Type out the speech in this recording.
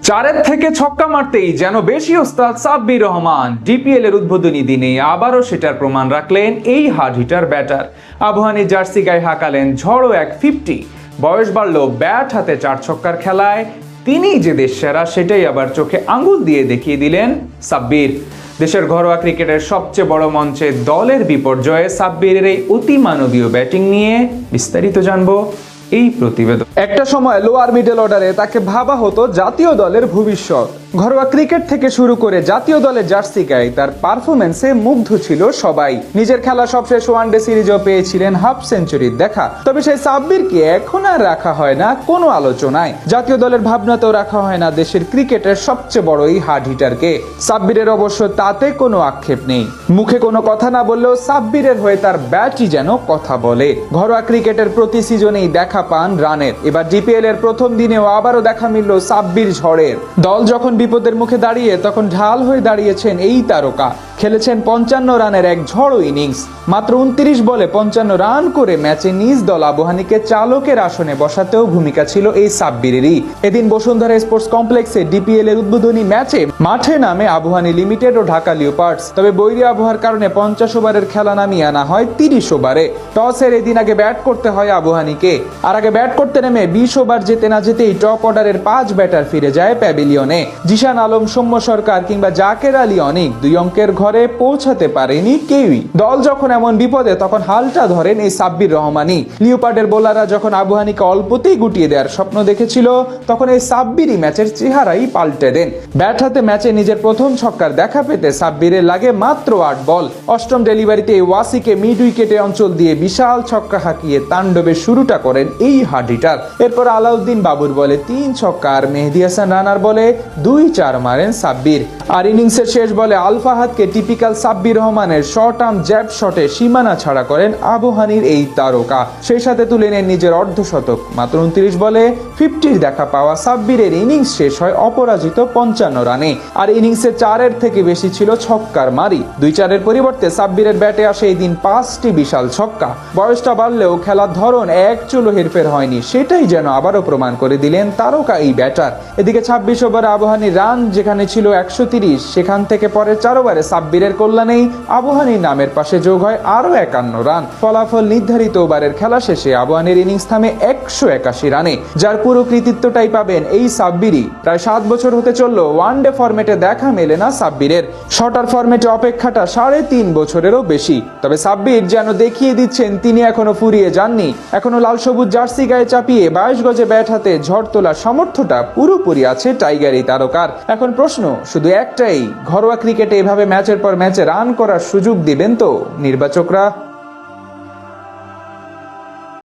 চারের থেকে ছক্কা মারতেই যেন বেশি ওস্তাদ সাব্বির রহমান। ডিপিএল এর উদ্বোধনী দিনে আবারও সেটার প্রমাণ রাখলেন এই hard hitter batter. Abahani jersey গায়ে হাঁকালেন ঝড়ো এক 50। বয়স বাড়লো, ব্যাট হাতে চার ছক্কার খেলায় তিনিই যে দেশ সেরা সেটাই আবার চোখে আঙ্গুল দিয়ে দেখিয়ে দিলেন সাব্বির। দেশের ঘরোয়া ক্রিকেটের সবচেয়ে বড় মঞ্চে দলের বিপর্যয়ে সাব্বিরের এই অতি মানবীয় ব্যাটিং নিয়ে বিস্তারিত জানবো এই প্রতিবেদন। একটা সময় লোয়ার মিডল অর্ডারে তাকে ভাবা হতো জাতীয় দলের ভবিষ্যৎ। ঘরোয়া ক্রিকেট থেকে শুরু করে জাতীয় দলের জার্সি গায়ে তার পারফরমেন্সে মুগ্ধ ছিল সবাই। নিজের খেলা সবশেষ ওয়ানডে সিরিজও পেয়েছিলেন হাফ সেঞ্চুরির দেখা। তবে সেই সাব্বিরকে এখন আর রাখা হয় না কোনো আলোচনায়। জাতীয় দলের ভাবনাতেও রাখা হয় না দেশের ক্রিকেটের সবচেয়ে বড় এই হার্ড হিটারকে। সাব্বিরের অবশ্য তাতে কোনো আক্ষেপ নেই। মুখে কোনো কথা না বললেও সাব্বিরের হয়ে তার ব্যাটই যেন কথা বলে। ঘরোয়া ক্রিকেটের প্রতি সিজনেই দেখা পান রানের। এবার ডিপিএল এর প্রথম দিনেও আবারও দেখা মিলল সাব্বির ঝড়ের। দল যখন বিপদের মুখে দাঁড়িয়ে তখন ঢাল হয়ে দাঁড়িয়েছেন এই তারকা। খেলেছেন 55 রানের এক ঝড়ো ইনিংস। মাত্র 29 বলে 55 রান করে ম্যাচে নিজ দল আবহানীকে চালকের আসনে বসাতেও ভূমিকা ছিল এই সাব্বিরেরই। এদিন বসুন্ধরা স্পোর্টস কমপ্লেক্সে ডিপিএল এর উদ্বোধনী ম্যাচে মাঠে নামে আবহানী লিমিটেড ও ঢাকা লিওপার্ডস। তবে বৈরী আবহাওয়ার কারণে 50 ওভারের খেলা নামিয়ে আনা হয় 30 ওভারে। টসের এদিন আগে ব্যাট করতে হয় আবহানীকে। আর আগে ব্যাট করতে নেমে 20 ওভার যেতে না যেতেই টপ অর্ডারের 5 ব্যাটার ফিরে যায় প্যাভিলিয়নে। জিশান আলম, সৌম্য সরকার কিংবা জাকের আলী অনিক 2 অঙ্কের ঘরে পৌঁছাতে পারেনি কেউই। দল যখন এমন বিপদে তখন হালটা ধরেন এই সাব্বির রহমানই। লিওপার্ডের বোলাররা যখন আবহানীকে অল্পতেই গুটিয়ে দেওয়ার স্বপ্ন দেখেছিল তখন এই সাব্বিরই ম্যাচের চেহারাই পাল্টে দেন। ব্যাট হাতে ম্যাচে নিজের প্রথম ছক্কার দেখা পেতে সাব্বিরের লাগে মাত্র 8 বল। অষ্টম ডেলিভারিতে ওয়াসিকে মিড উইকেটে অঞ্চল দিয়ে বিশাল ছক্কা হাঁকিয়ে তাণ্ডবের শুরুটা করেন এই হার্ড হিটার। এরপর আলাউদ্দিন বাবুর বলে 3 ছক্কা আর মেহেদী হাসান রানার বলে 2-4 মারেন সাব্বির। আর ইনিংসের শেষ বলে আল ফাহাদকে টিপিক্যাল সাব্বির রহমানের শর্ট আর্ম জ্যাব শটে সীমানা ছাড়া করেন আবহানীর এই তারকা। সেই সাথে তুলে নেন নিজের অর্ধশতক। মাত্র 29 বলে 50 দেখা পাওয়া সাব্বিরের ইনিংস শেষ হয় অপরাজিত 55 রানে। আর ইনিংসের 4-এর থেকে বেশি ছিল ছক্কার মারি। 2-4-এর পরিবর্তে সাব্বিরের ব্যাটে আসে এই দিন 5টি বিশাল ছক্কা। বয়সটা বাড়লেও খেলার ধরন এক চুলো হেরফের হয়নি, সেটাই যেন আবারও প্রমাণ করে দিলেন তারকা এই ব্যাটার। এদিকে 26 ওভারে আবহানীর রান যেখানে ছিল 130, সেখান থেকে পরের 4 ওভারে সাব্বিরের কল্যাণেই আবহানীর নামের পাশে যোগ হয় আরো 51 রান। ফলাফল নির্ধারিত ওভারের খেলা শেষে আবহানীর ইনিংস থামে 181 রানে, যার পুরো কৃতিত্বটাই পাবেন এই সাব্বিরই। প্রায় 7 বছর হতে চলল ওয়ানডে ফরম্যাটে দেখা মেলে না সাব্বিরের। শর্টার ফরম্যাটে অপেক্ষাটা 3.5 বছরেরও বেশি। তবে সাব্বির যেন দেখিয়ে দিচ্ছেন তিনি এখনো ফুরিয়ে যাননি। এখনো লাল সবুজ জার্সি গায়ে চাপিয়ে 22 গজে ব্যাট হাতে ঝড় তোলার সামর্থ্যটা পুরোপুরি আছে টাইগার এই তারকার। এখন প্রশ্ন শুধু একটাই, ঘরোয়া ক্রিকেটে এভাবে ম্যাচের পর ম্যাচে রান করার সুযোগ দিবেন তো নির্বাচকরা?